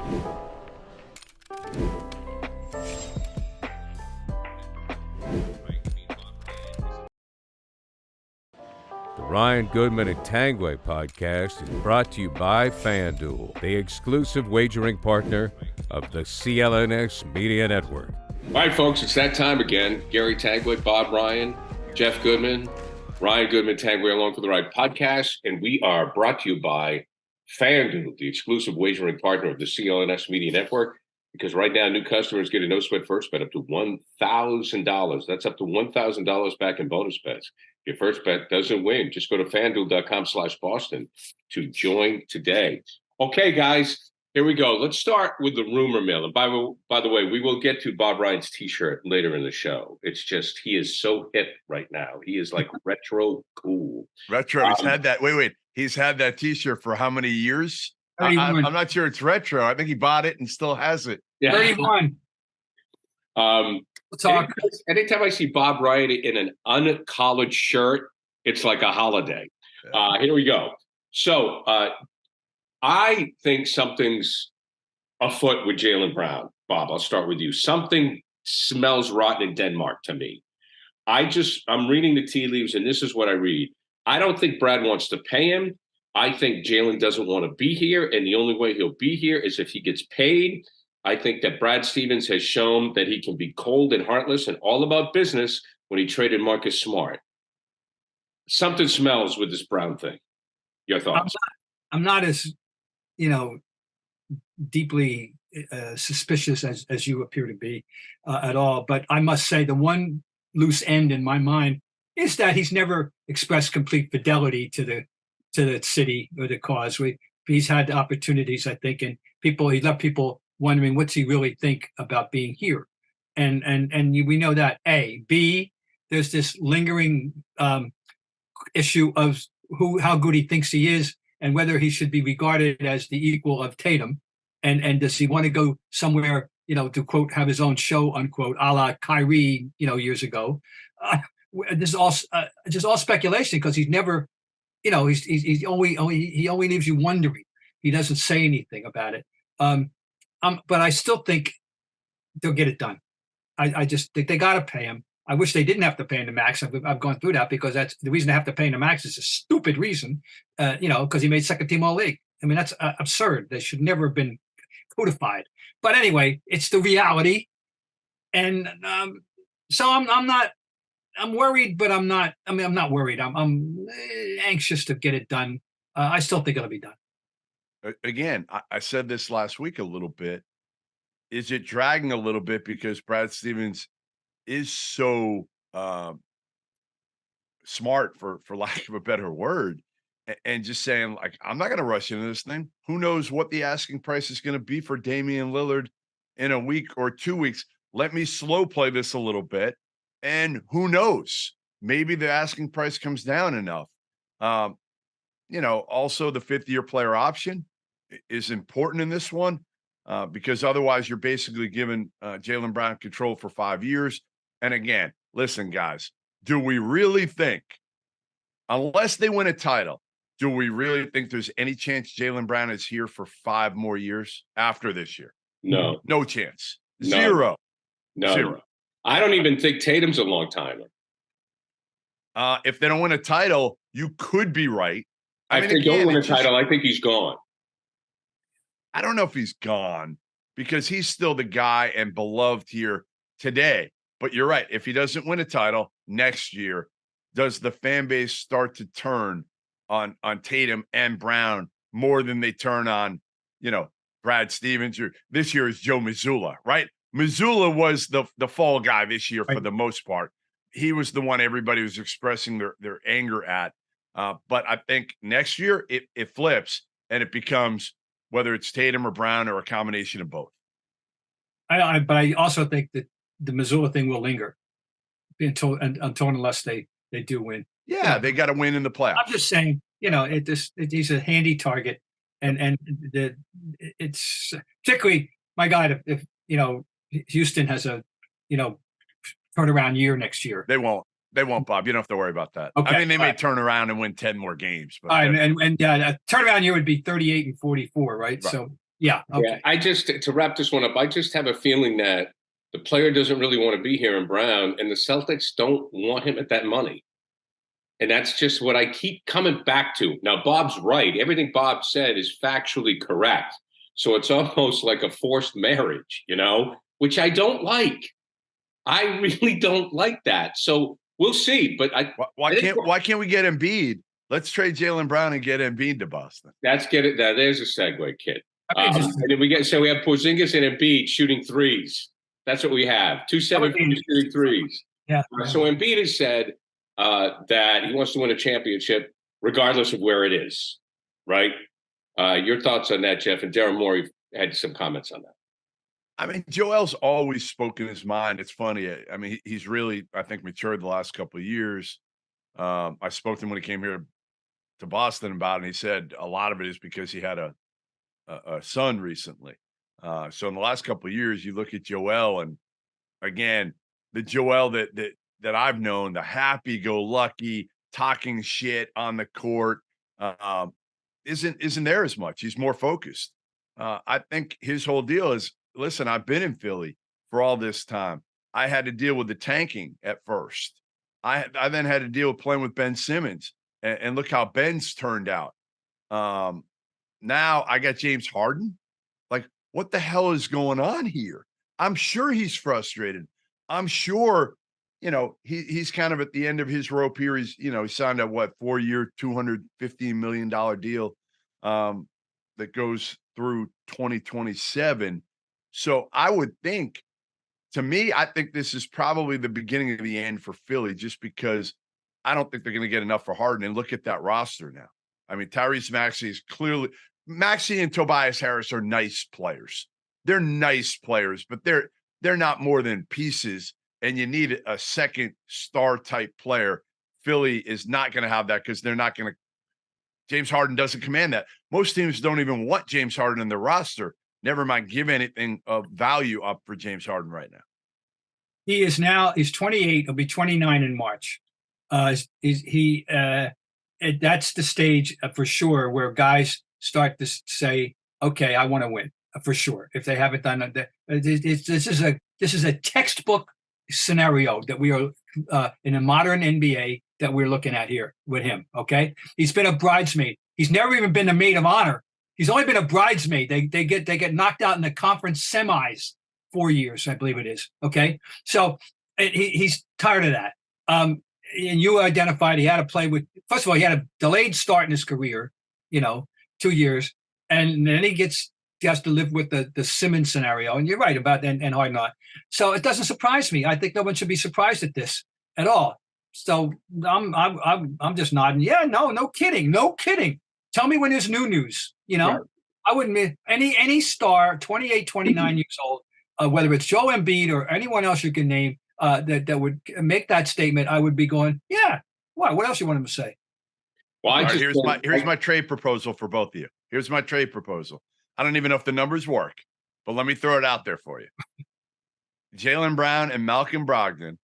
The Ryan Goodman and Tanguay podcast is brought to you by FanDuel, the exclusive wagering partner of the CLNS Media Network. All right, folks, it's that time again. Gary Tanguay, Bob Ryan, Jeff Goodman, Ryan Goodman, Tanguay along for the ride podcast, and we are brought to you by FanDuel, the exclusive wagering partner of the CLNS Media Network, because right now new customers get a no-sweat first bet up to $1,000. That's up to $1,000 back in bonus bets. If your first bet doesn't win, just go to FanDuel.com/Boston to join today. Okay, guys, here we go. Let's start with the rumor mill. And by the way, we will get to Bob Ryan's T-shirt later in the show. It's just, he is so hip right now. He is like retro cool. Retro. He's had that. Wait. He's had that T-shirt for how many years? I'm not sure it's retro. I think he bought it and still has it. Yeah. 31. Talk. Anytime I see Bob Ryan in an uncollared shirt, it's like a holiday. Here we go. So I think something's afoot with Jaylen Brown. Bob, I'll start with you. Something smells rotten in Denmark to me. I'm reading the tea leaves, and this is what I read. I don't think Brad wants to pay him. I think Jaylen doesn't want to be here, and the only way he'll be here is if he gets paid. I think that Brad Stevens has shown that he can be cold and heartless and all about business when he traded Marcus Smart. Something smells with this Brown thing. Your thoughts? I'm not as, deeply suspicious as you appear to be at all. But I must say the one loose end in my mind is that he's never expressed complete fidelity to the city or the cause. He's had opportunities, I think, and he left people wondering what's he really think about being here, and we know that. B, there's this lingering issue of how good he thinks he is and whether he should be regarded as the equal of Tatum, and does he want to go somewhere, to quote, have his own show, unquote, a la Kyrie, years ago. This is all just all speculation because he's never, he only leaves you wondering. He doesn't say anything about it. But I still think they'll get it done. I just think they got to pay him. I wish they didn't have to pay him the max. I've gone through that because that's the reason they have to pay him the max is a stupid reason, because he made second team all league. I mean, that's absurd. They should never have been codified. But anyway, it's the reality. And so I'm worried, but I'm not worried. I'm anxious to get it done. I still think it'll be done. Again, I said this last week a little bit. Is it dragging a little bit because Brad Stevens is so smart, for lack of a better word, and just saying, like, I'm not going to rush into this thing. Who knows what the asking price is going to be for Damian Lillard in a week or 2 weeks? Let me slow play this a little bit, and who knows? Maybe the asking price comes down enough. Also the 5th-year player option is important in this one because otherwise you're basically giving Jaylen Brown control for 5 years. And again, listen, guys, do we really think, unless they win a title, do we really think there's any chance Jaylen Brown is here for 5 more years after this year? No. No chance. No. Zero. No. Zero. I don't even think Tatum's a long timer. If they don't win a title, you could be right. I think they don't win a title. I think he's gone. I don't know if he's gone because he's still the guy and beloved here today. But you're right. If he doesn't win a title next year, does the fan base start to turn on Tatum and Brown more than they turn on, Brad Stevens? Or this year is Joe Mazzulla, right? Mazzulla was the fall guy this year for the most part. He was the one everybody was expressing their anger at. But I think next year it flips and it becomes whether it's Tatum or Brown or a combination of both. But I also think that the Missoula thing will linger until unless they do win. Yeah, they got to win in the playoffs. I'm just saying, he's a handy target, and it's particularly my God if Houston has a turnaround year next year. They won't, Bob. You don't have to worry about that. Okay, I mean, they may turn around and win 10 more games. But and a turnaround year would be 38 and 44, right? So Yeah. Okay. Yeah, I just to wrap this one up, I just have a feeling that the player doesn't really want to be here in Brown, and the Celtics don't want him at that money. And that's just what I keep coming back to. Now, Bob's right. Everything Bob said is factually correct. So it's almost like a forced marriage, which I don't like. I really don't like that. So we'll see. But why can't we get Embiid? Let's trade Jaylen Brown and get Embiid to Boston. Let's get it. There's a segue, kid. And then we have Porzingis and Embiid shooting threes. That's what we have. 2-7 shooting threes. Yeah. So Embiid has said that he wants to win a championship regardless of where it is. Right. Your thoughts on that, Jeff? And Darren Morey had some comments on that. I mean, Joel's always spoken his mind. It's funny. I mean, he's really, I think, matured the last couple of years. I spoke to him when he came here to Boston about it, and he said a lot of it is because he had a son recently. So in the last couple of years, you look at Joel, and again, the Joel that I've known, the happy-go-lucky, talking shit on the court, isn't there as much. He's more focused. I think his whole deal is, listen, I've been in Philly for all this time. I had to deal with the tanking at first. I then had to deal with playing with Ben Simmons, and look how Ben's turned out. Now I got James Harden. Like, what the hell is going on here? I'm sure he's frustrated. I'm sure, he's kind of at the end of his rope here. He's, he signed a 4-year, $215 million deal that goes through 2027. So I would think, to me, I think this is probably the beginning of the end for Philly, just because I don't think they're going to get enough for Harden. And look at that roster now. I mean, Tyrese Maxey is clearly – Maxey and Tobias Harris are nice players. They're nice players, but they're not more than pieces, and you need a second star-type player. Philly is not going to have that because they're not going to – James Harden doesn't command that. Most teams don't even want James Harden in their roster. Never mind give anything of value up for James Harden right now. He's 28. He'll be 29 in March. That's the stage for sure where guys start to say, okay, I want to win for sure. If they haven't done that, this is a textbook scenario that we are in a modern NBA that we're looking at here with him. Okay. He's been a bridesmaid. He's never even been a maid of honor. He's only been a bridesmaid. They get knocked out in the conference semis 4 years, I believe it is. Okay. So he's tired of that. And you identified he had to play with, first of all, he had a delayed start in his career, 2 years. And then he has to live with the Simmons scenario. And you're right about that, and Harden not. So it doesn't surprise me. I think no one should be surprised at this at all. So I'm just nodding. Yeah, no kidding. No kidding. Tell me when there's new news, Right. I wouldn't any star, 28, 29 years old, whether it's Joe Embiid or anyone else you can name, that would make that statement, I would be going, yeah. What else you want him to say? Well, here's my trade proposal for both of you. Here's my trade proposal. I don't even know if the numbers work, but let me throw it out there for you. Jaylen Brown and Malcolm Brogdon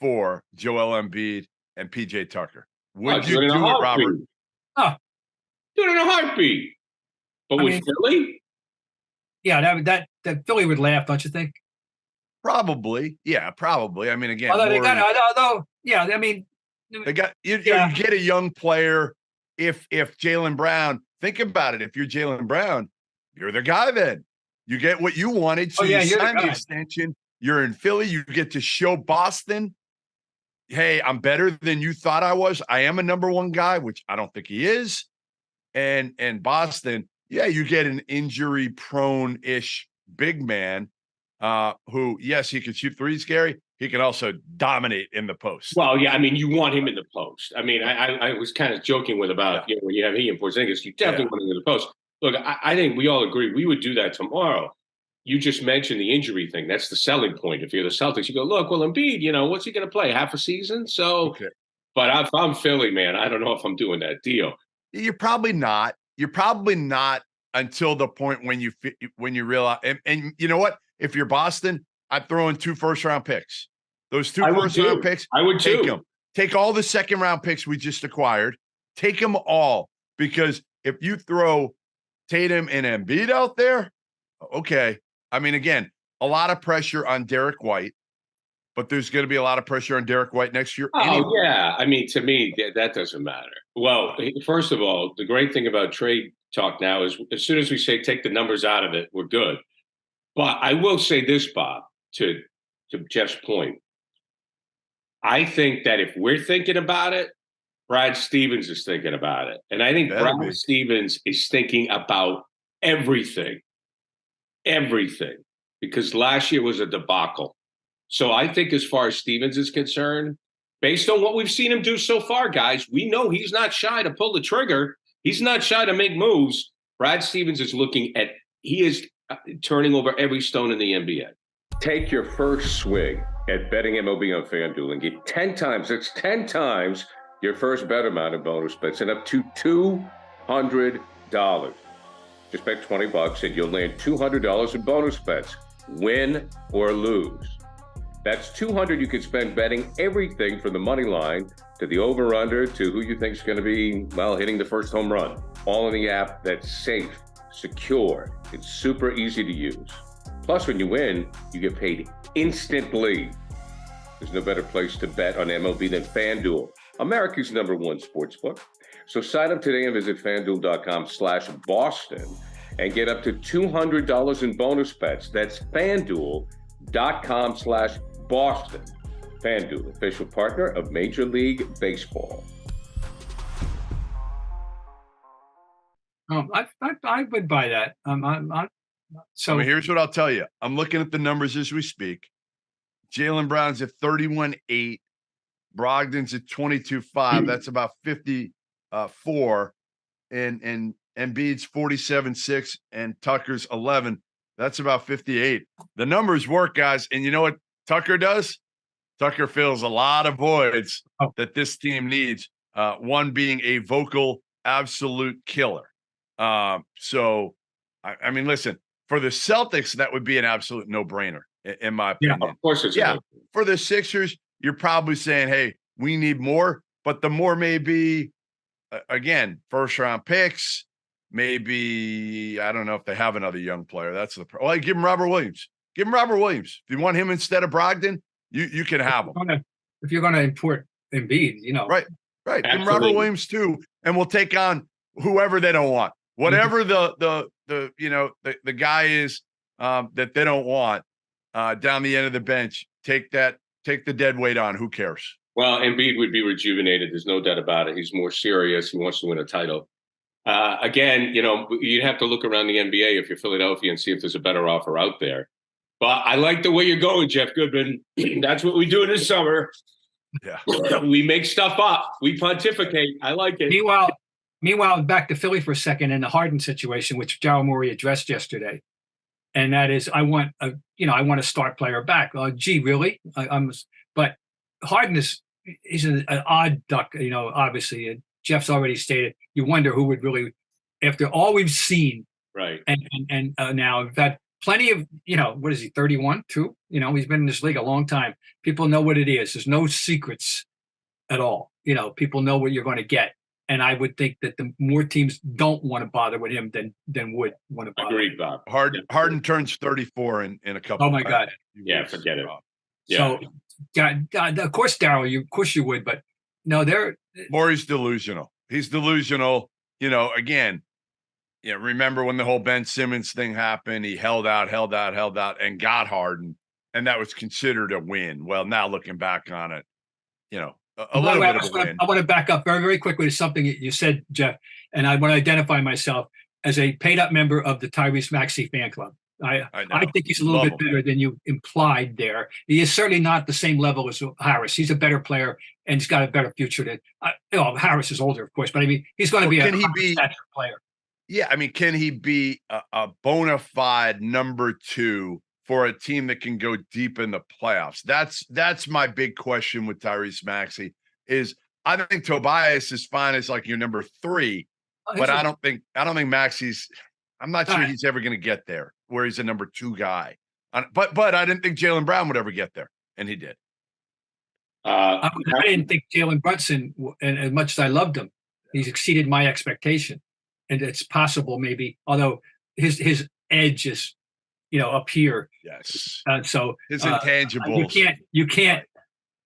for Joel Embiid and PJ Tucker. Would you do it, Robert? Do it in a heartbeat. But with Philly? Yeah, that Philly would laugh, don't you think? Probably. Yeah, probably. I mean, again, you get a young player. If Jaylen Brown, think about it. If you're Jaylen Brown, you're the guy then. You get what you wanted. So you sign the extension. You're in Philly. You get to show Boston, hey, I'm better than you thought I was. I am a number one guy, which I don't think he is. And Boston, you get an injury-prone-ish big man who, yes, he can shoot threes, Gary. He can also dominate in the post. Well, yeah, I mean, you want him in the post. I mean, I was kind of joking with about when you have he and Porzingis, you definitely want him in the post. Look, I think we all agree we would do that tomorrow. You just mentioned the injury thing. That's the selling point. If you're the Celtics, you go, look, well, Embiid, what's he going to play? Half a season? So, but if I'm Philly, man, I don't know if I'm doing that deal. You're probably not. You're probably not until the point when you realize. And you know what? If you're Boston, I'd throw in 2 first-round picks. Those 2 first-round picks, I would take them. Take all the second-round picks we just acquired. Take them all, because if you throw Tatum and Embiid out there. Okay. I mean, again, a lot of pressure on Derek White, but there's going to be a lot of pressure on Derek White next year. Oh, anyway. yeah. I mean, to me, that doesn't matter. Well, first of all, the great thing about trade talk now is as soon as we say take the numbers out of it, we're good. But I will say this, Bob, to Jeff's point. I think that if we're thinking about it, Brad Stevens is thinking about it. And I think Brad Stevens is thinking about everything. Everything. Because last year was a debacle. So I think as far as Stevens is concerned, based on what we've seen him do so far, guys, we know he's not shy to pull the trigger. He's not shy to make moves. Brad Stevens is he is turning over every stone in the NBA. Take your first swing at betting MLB on FanDuel and get 10 times, that's 10 times your first bet amount in bonus bets and up to $200. Just bet $20 and you'll land $200 in bonus bets, win or lose. That's $200 you could spend betting everything from the money line to the over-under to who you think is going to be, hitting the first home run. All in the app that's safe, secure, it's super easy to use. Plus, when you win, you get paid instantly. There's no better place to bet on MLB than FanDuel, America's #1 sportsbook. So sign up today and visit FanDuel.com/Boston and get up to $200 in bonus bets. That's FanDuel.com/Boston. FanDuel, official partner of Major League Baseball. I would buy that. So here's what I'll tell you. I'm looking at the numbers as we speak. Jaylen Brown's at 31.8. Brogdon's at 22.5. That's about 54. And Embiid's 47.6 and Tucker's 11. That's about 58. The numbers work, guys. And you know what Tucker does? Tucker fills a lot of voids that this team needs. One being a vocal absolute killer. So, I mean, listen, for the Celtics, that would be an absolute no-brainer, in my opinion. Yeah, of course it's for the Sixers, you're probably saying, hey, we need more, but the more may be, again, first-round picks, maybe, I don't know if they have another young player. That's the problem. Well, give him Robert Williams. Give him Robert Williams. If you want him instead of Brogdon, you can have him. If you're going to import Embiid, Right. Absolutely. Give him Robert Williams, too, and we'll take on whoever they don't want. Whatever the guy is that they don't want down the end of the bench, take the dead weight on. Who cares? Well, Embiid would be rejuvenated. There's no doubt about it. He's more serious. He wants to win a title. Again, you'd have to look around the NBA if you're Philadelphia and see if there's a better offer out there. But I like the way you're going, Jeff Goodman. That's what we do in the summer. Yeah, we make stuff up. We pontificate. I like it. Meanwhile, back to Philly for a second in the Harden situation, which Daryl Morey addressed yesterday, and that is, I want a star player back. Really? But Harden he's an odd duck. Obviously, Jeff's already stated. You wonder who would really, after all we've seen, right? And now we've had plenty of, what is he, 31, too? He's been in this league a long time. People know what it is. There's no secrets at all. People know what you're going to get. And I would think that the more teams don't want to bother with him than would want to bother. Agreed, Bob. Harden turns 34 in a couple. Oh my God! Yeah, forget it. Yeah. So, God, of course, Daryl, you would, but no, Morey's delusional. He's delusional. Again, remember when the whole Ben Simmons thing happened? He held out, and got Harden, and that was considered a win. Well, now looking back on it, a little bit of a win. I want to back up very, very quickly to something that you said, Jeff, and I want to identify myself as a paid-up member of the Tyrese Maxey fan club. I think he's a little bit better than you implied there. He is certainly not the same level as Harris. He's a better player, and he's got a better future than Harris is older, of course, but I mean, he's going to be a player. Yeah, I mean, can he be a bona fide number 2 for a team that can go deep in the playoffs? That's my big question with Tyrese Maxey. Is I think Tobias is fine as like your number 3, but I don't think Maxey's. I'm not sure he's ever going to get there where he's a number 2 guy. But I didn't think Jaylen Brown would ever get there, and he did. I didn't think Jalen Brunson, and as much as I loved him, he's exceeded my expectation. and it's possible maybe, although his edge is, up here. Yes. So his intangibles. You can't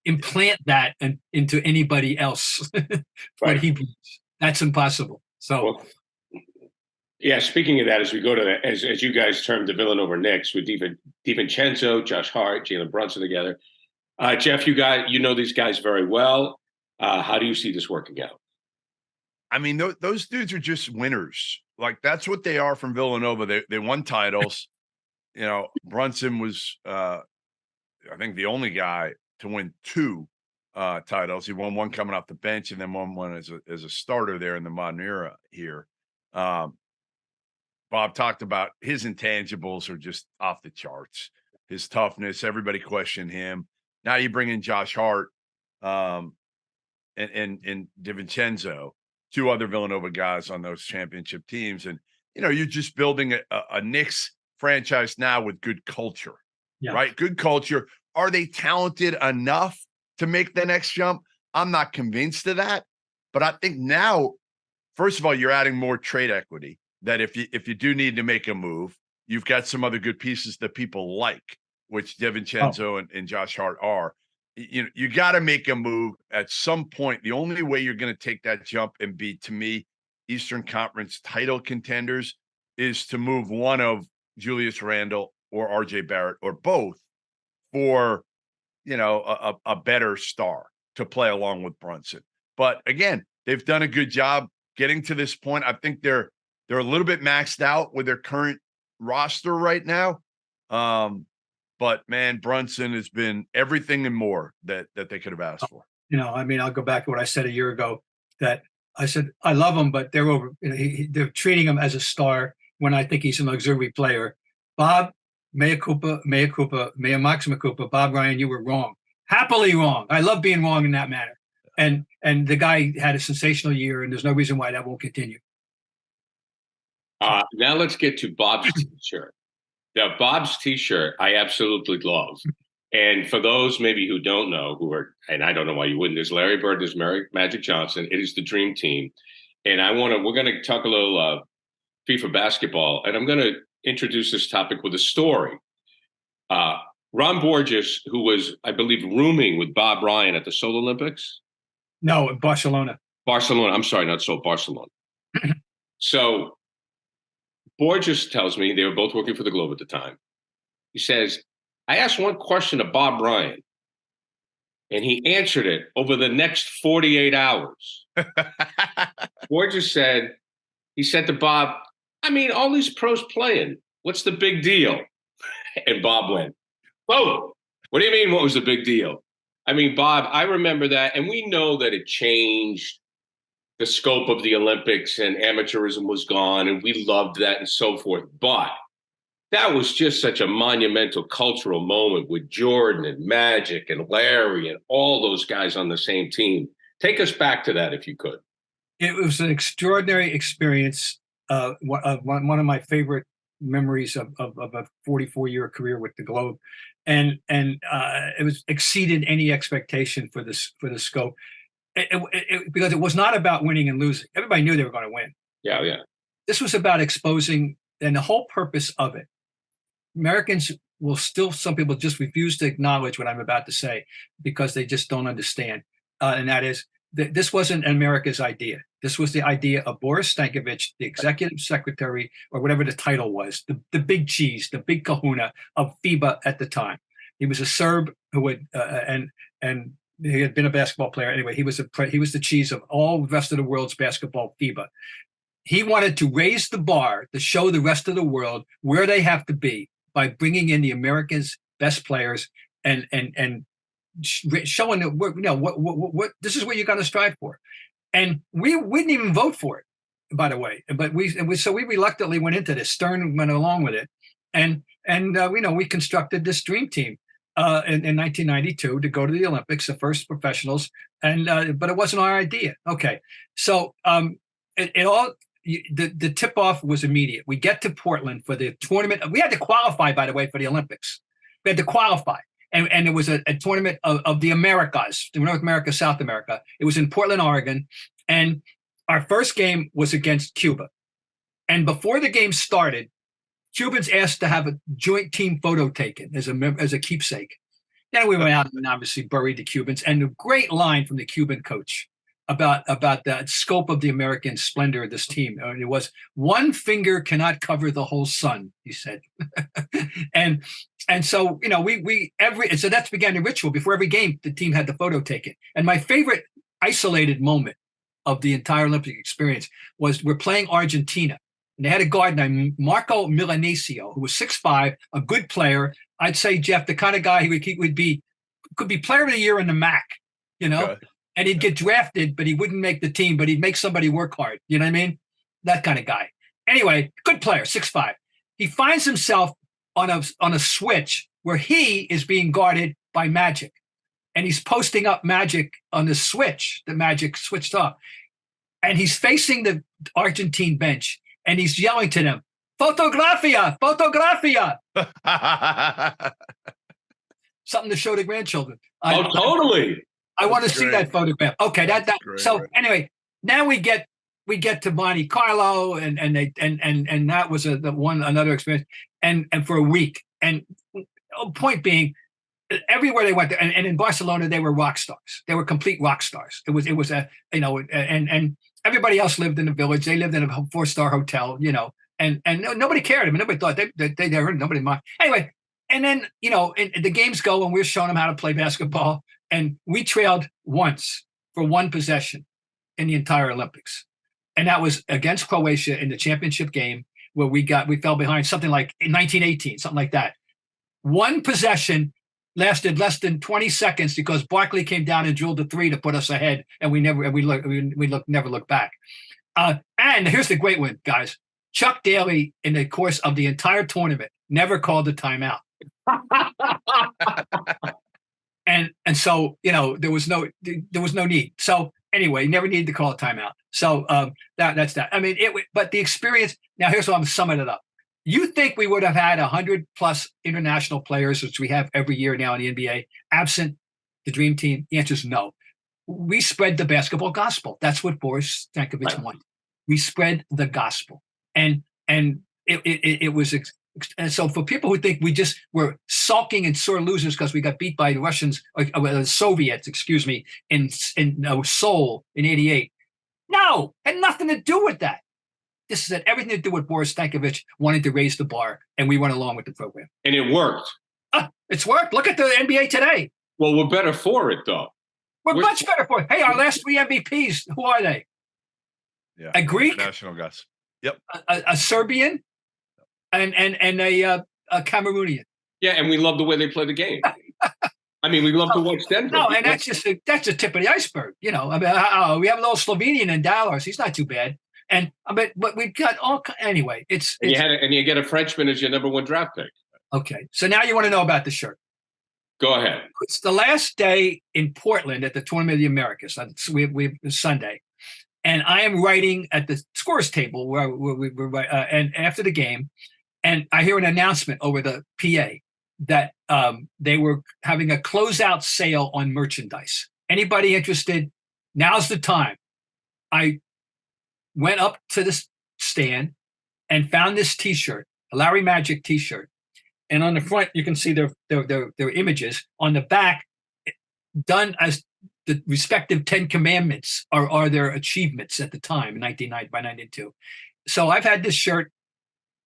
implant that into anybody else. What he brings. That's impossible. So. Well, yeah, speaking of that, as we go to as you guys termed the Villanova Knicks with DiVincenzo, Josh Hart, Jaylen Brunson together. Jeff, you know these guys very well. How do you see this working out? I mean, those dudes are just winners. Like, that's what they are from Villanova. They won titles. Brunson was, I think, the only guy to win 2 titles. He won one coming off the bench and then won one as a starter there in the modern era here. Bob talked about his intangibles are just off the charts. His toughness, everybody questioned him. Now you bring in Josh Hart and DiVincenzo, 2 other Villanova guys on those championship teams. And, you're just building a Knicks franchise now with good culture, right? Good culture. Are they talented enough to make the next jump? I'm not convinced of that. But I think now, first of all, you're adding more trade equity. That if you do need to make a move, you've got some other good pieces that people like, which DiVincenzo and Josh Hart are. You got to make a move at some point. The only way you're going to take that jump and be, to me, Eastern Conference title contenders is to move one of Julius Randle or RJ Barrett or both for, a better star to play along with Brunson. But again, they've done a good job getting to this point. I think they're a little bit maxed out with their current roster right now. But man, Brunson has been everything and more that they could have asked for. I'll go back to what I said a year ago, that I said, I love him, but they're over. They're treating him as a star when I think he's an auxiliary player. Bob, mea maxima culpa. Bob Ryan, you were wrong. Happily wrong. I love being wrong in that manner. And the guy had a sensational year, and there's no reason why that won't continue. Now let's get to Bob's T-shirt. Now, Bob's T-shirt, I absolutely love. And for those maybe who don't know, and I don't know why you wouldn't, there's Larry Bird, there's Magic Johnson. It is the dream team. And we're going to talk a little FIFA basketball, and I'm going to introduce this topic with a story. Ron Borges, who was, I believe, rooming with Bob Ryan at the Seoul Olympics. No, Barcelona. I'm sorry, not Seoul, Barcelona. So Borges tells me they were both working for the Globe at the time. He says, I asked one question to Bob Ryan, and he answered it over the next 48 hours. Borges said, he said to Bob, I mean, all these pros playing, what's the big deal? And Bob went, whoa, what do you mean, what was the big deal? I mean, Bob, I remember that, and we know that it changed the scope of the Olympics and amateurism was gone, and we loved that and so forth. But that was just such a monumental cultural moment with Jordan and Magic and Larry and all those guys on the same team. Take us back to that, if you could. It was an extraordinary experience. One of my favorite memories of a 44-year career with the Globe, and it was exceeded any expectation for the scope. Because it was not about winning and losing. Everybody knew they were going to win. Yeah. This was about exposing, and the whole purpose of it. Americans will still, some people just refuse to acknowledge what I'm about to say because they just don't understand. And that is, that this wasn't America's idea. This was the idea of Boris Stankovic, the executive secretary, or whatever the title was, the big cheese, the big kahuna of FIBA at the time. He was a Serb who had, and he had been a basketball player. Anyway, he was the cheese of all the rest of the world's basketball FIBA. He wanted to raise the bar to show the rest of the world where they have to be by bringing in the Americans' best players and showing that what this is what you got to strive for. And we didn't even vote for it, by the way. But we reluctantly went into this. Stern went along with it, and we constructed this dream team in 1992 to go to the Olympics, the first professionals, but it wasn't our idea. Okay, so the tip off was immediate. We get to Portland for the tournament. We had to qualify, by the way, for the Olympics. We had to qualify. And it was a tournament of the Americas, North America, South America. It was in Portland, Oregon. And our first game was against Cuba. And before the game started, Cubans asked to have a joint team photo taken as a keepsake. Then we went out and obviously buried the Cubans. And a great line from the Cuban coach about the scope of the American splendor of this team. And it was, one finger cannot cover the whole sun, he said. and so, so that's began the ritual. Before every game, the team had the photo taken. And my favorite isolated moment of the entire Olympic experience was we're playing Argentina. And they had a guard named Marco Milanesio, who was 6'5", a good player. I'd say, Jeff, the kind of guy could be player of the year in the MAC, okay. And he'd get drafted, but he wouldn't make the team, but he'd make somebody work hard. You know what I mean? That kind of guy. Anyway, good player, 6'5". He finds himself on a switch where he is being guarded by Magic. And he's posting up Magic on the switch, the Magic switched off. And he's facing the Argentine bench. And he's yelling to them, "Fotografia, fotografia." Something to show the grandchildren. Totally. I want to see that photograph. Okay, that. So anyway, now we get to Monte Carlo, and that was another experience, and for a week. And point being, everywhere they went, and in Barcelona they were rock stars. They were complete rock stars. It was and everybody else lived in the village. They lived in a 4-star hotel, and nobody cared. I mean, nobody thought they heard, nobody mind. Anyway, and then, and the games go and we're showing them how to play basketball. And we trailed once for one possession in the entire Olympics. And that was against Croatia in the championship game where we fell behind something like in 1918, something like that. One possession lasted less than 20 seconds because Barkley came down and drilled a 3 to put us ahead, and we never looked back. And here's the great one, guys. Chuck Daly, in the course of the entire tournament, never called a timeout. and so there was no need. So anyway, never needed to call a timeout. So that's that. I mean, but the experience. Now here's what I'm summing it up. You think we would have had 100+ international players, which we have every year now in the NBA, absent the Dream Team? The answer is no. We spread the basketball gospel. That's what Boris Stankovic wanted. We spread the gospel, and it was. And so for people who think we just were sulking and sore losers because we got beat by the Russians, or the Soviets, in Seoul in '88, no, had nothing to do with that. This had everything to do with Boris Stankovic wanting to raise the bar, and we went along with the program. And it worked. It's worked. Look at the NBA today. Well, we're better for it, though. We're much better for it. Hey, our last 3 MVPs, who are they? Yeah, a Greek, national guys. Yep, a Serbian, and a Cameroonian. Yeah, and we love the way they play the game. I mean, we love to watch Denver. No, and that's the tip of the iceberg. I mean, we have a little Slovenian in Dallas. He's not too bad. And but we've got all anyway. You get a Frenchman as your number 1 draft pick. Okay, so now you want to know about the shirt. Go ahead. It's the last day in Portland at the Tournament of the Americas. We Sunday, and I am writing at the scores table where we were, and after the game, and I hear an announcement over the PA that they were having a closeout sale on merchandise. Anybody interested? Now's the time. I went up to the stand and found this T-shirt, a Larry Magic T-shirt. And on the front, you can see their images. On the back, done as the respective 10 commandments are their achievements at the time, by 1992. So I've had this shirt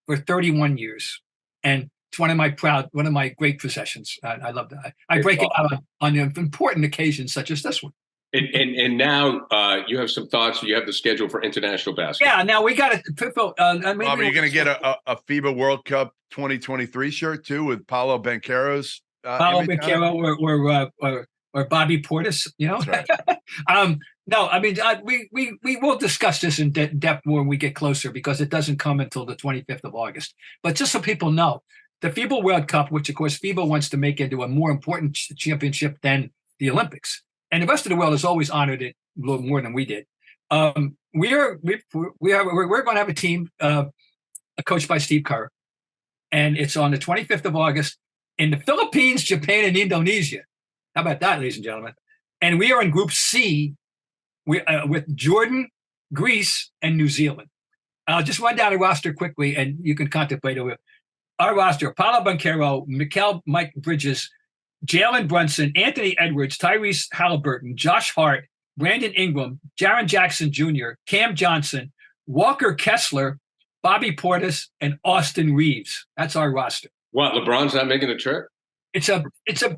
for 31 years. And it's one of my great possessions. I love that. I break it out on important occasions such as this one. And now you have some thoughts. You have the schedule for international basketball. Yeah, now we got to. Bob, are you going to get a FIBA World Cup 2023 shirt too with Paolo Banchero's? Paolo Banchero or Bobby Portis, That's right. No, I mean we will discuss this in depth more when we get closer because it doesn't come until the 25th of August. But just so people know, the FIBA World Cup, which of course FIBA wants to make into a more important championship than the Olympics. And the rest of the world has always honored it a little more than we did. We're going to have a team coached by Steve Kerr, and it's on the 25th of August in the Philippines, Japan, and Indonesia. How about that, ladies and gentlemen? And we are in Group C with Jordan, Greece, and New Zealand. I'll just run down the roster quickly, and you can contemplate over our roster: Paolo Banchero, Mike Bridges, Jalen Brunson, Anthony Edwards, Tyrese Halliburton, Josh Hart, Brandon Ingram, Jaren Jackson Jr., Cam Johnson, Walker Kessler, Bobby Portis, and Austin Reeves. That's our roster. What, LeBron's not making a trip? It's a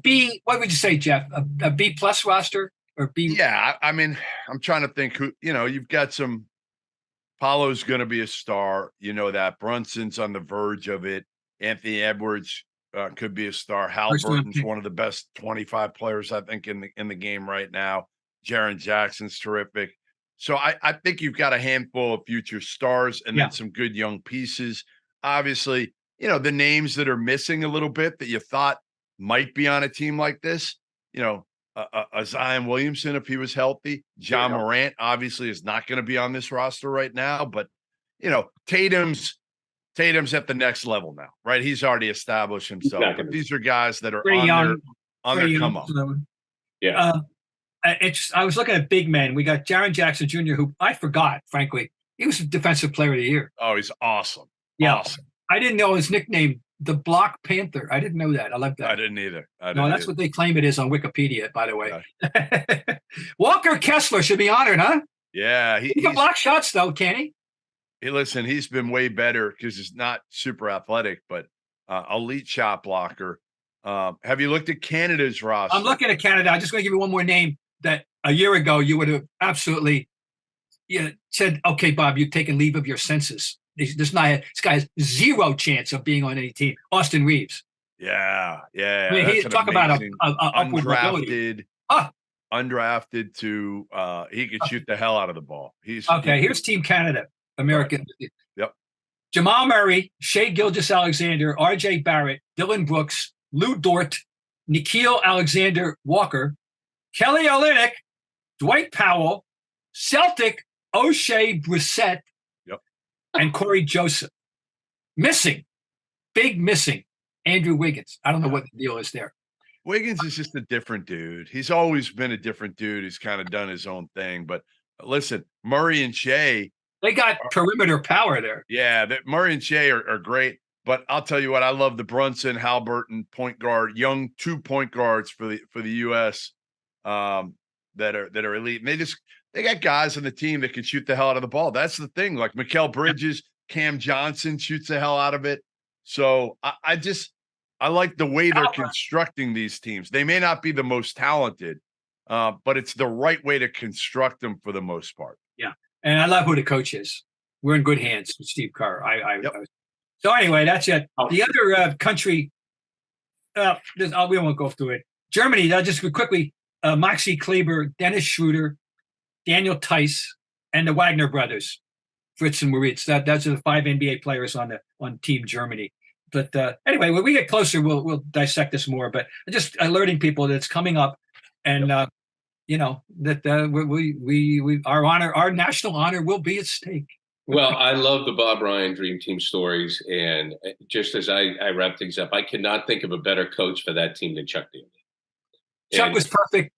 B. What would you say, Jeff? A B plus roster or B? Yeah, I mean, I'm trying to think who, you've got some. Paulo's going to be a star. You know that. Brunson's on the verge of it. Anthony Edwards could be a star. Halliburton's one of the best 25 players, I think, in the game right now. Jaren Jackson's terrific. So I think you've got a handful of future stars and then some good young pieces. Obviously, the names that are missing a little bit that you thought might be on a team like this, a Zion Williamson, if he was healthy. John Morant obviously is not going to be on this roster right now, but Tatum's at the next level now, right? He's already established himself. But these are guys that are on their come up. Yeah. I was looking at big men. We got Jaren Jackson Jr., who I forgot, frankly. He was a defensive player of the year. Oh, he's awesome. Yeah. Awesome. I didn't know his nickname, the Block Panther. I didn't know that. I love that. I didn't either. That's what they claim it is on Wikipedia, by the way. Yeah. Walker Kessler should be honored, huh? Yeah. He can block shots, though, can he? Hey, listen, he's been way better because he's not super athletic, but elite shot blocker. Have you looked at Canada's roster? I'm looking at Canada. I'm just going to give you one more name that a year ago you would have absolutely said, okay, Bob, you've taken leave of your senses. This guy has zero chance of being on any team. Austin Reeves. Yeah. I mean, he talk about a upward mobility. Undrafted to he could shoot the hell out of the ball. Here's Team Canada, American. Right. Yep. Jamal Murray, Shai Gilgeous-Alexander, RJ Barrett, Dylan Brooks, Lou Dort, Nickeil Alexander-Walker, Kelly Olynyk, Dwight Powell, Celtic O'Shea Brissett, and Corey Joseph. Big missing, Andrew Wiggins. I don't know what the deal is there. Wiggins is just a different dude. He's always been a different dude. He's kind of done his own thing. But listen, Murray and Shea. They got perimeter power there. Yeah, Murray and Shea are great. But I'll tell you what, I love the Brunson, Halliburton point guard, young 2 point guards for the U.S. That are elite. And they got guys on the team that can shoot the hell out of the ball. That's the thing. Like Mikal Bridges, Cam Johnson shoots the hell out of it. So I like the way they're constructing these teams. They may not be the most talented, but it's the right way to construct them for the most part. Yeah. And I love who the coach is. We're in good hands with Steve Kerr. So anyway, that's it. The other country, we won't go through it. Germany, just quickly, Maxey Kleber, Dennis Schroeder, Daniel Tice, and the Wagner brothers, Fritz and Moritz. Those are the 5 NBA players on Team Germany. But anyway, when we get closer, we'll dissect this more. But just alerting people that it's coming up, and that our national honor will be at stake. Well, I love the Bob Ryan Dream Team stories, and just as I wrap things up, I cannot think of a better coach for that team than Chuck Daly. Chuck was perfect.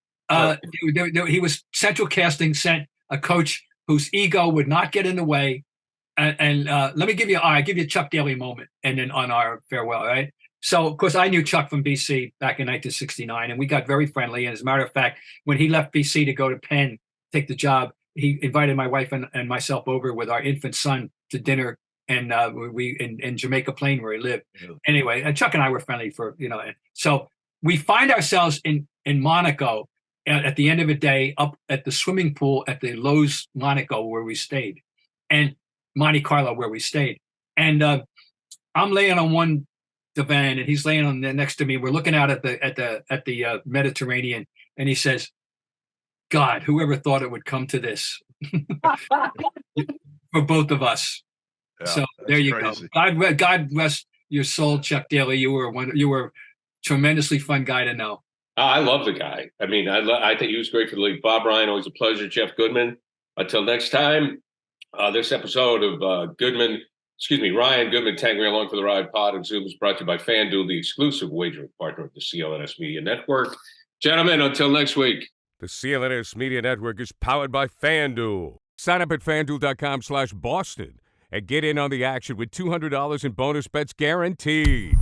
He was central casting, sent a coach whose ego would not get in the way. And let me give you a Chuck Daly moment, and then on our farewell, right? So, of course, I knew Chuck from BC back in 1969, and we got very friendly. And as a matter of fact, when he left BC to go to Penn, take the job, he invited my wife and myself over with our infant son to dinner, and we in Jamaica Plain where he lived. Yeah. Anyway, Chuck and I were friendly so we find ourselves in Monaco at the end of the day, up at the swimming pool at the Loews Monaco where we stayed, and Monte Carlo where we stayed. And I'm laying on one divan, and he's laying on next to me. We're looking out at the Mediterranean, and he says, "God, whoever thought it would come to this for both of us." Yeah, so there you crazy. Go. God rest your soul, Chuck Daly. You were a tremendously fun guy to know. I love the guy. I mean, I think he was great for the league. Bob Ryan, always a pleasure. Jeff Goodman. Until next time, this episode of Ryan Goodman, Tanguay Along for the Ride Pod and Zoom is brought to you by FanDuel, the exclusive wagering partner of the CLNS Media Network. Gentlemen, until next week. The CLNS Media Network is powered by FanDuel. Sign up at FanDuel.com/Boston and get in on the action with $200 in bonus bets guaranteed.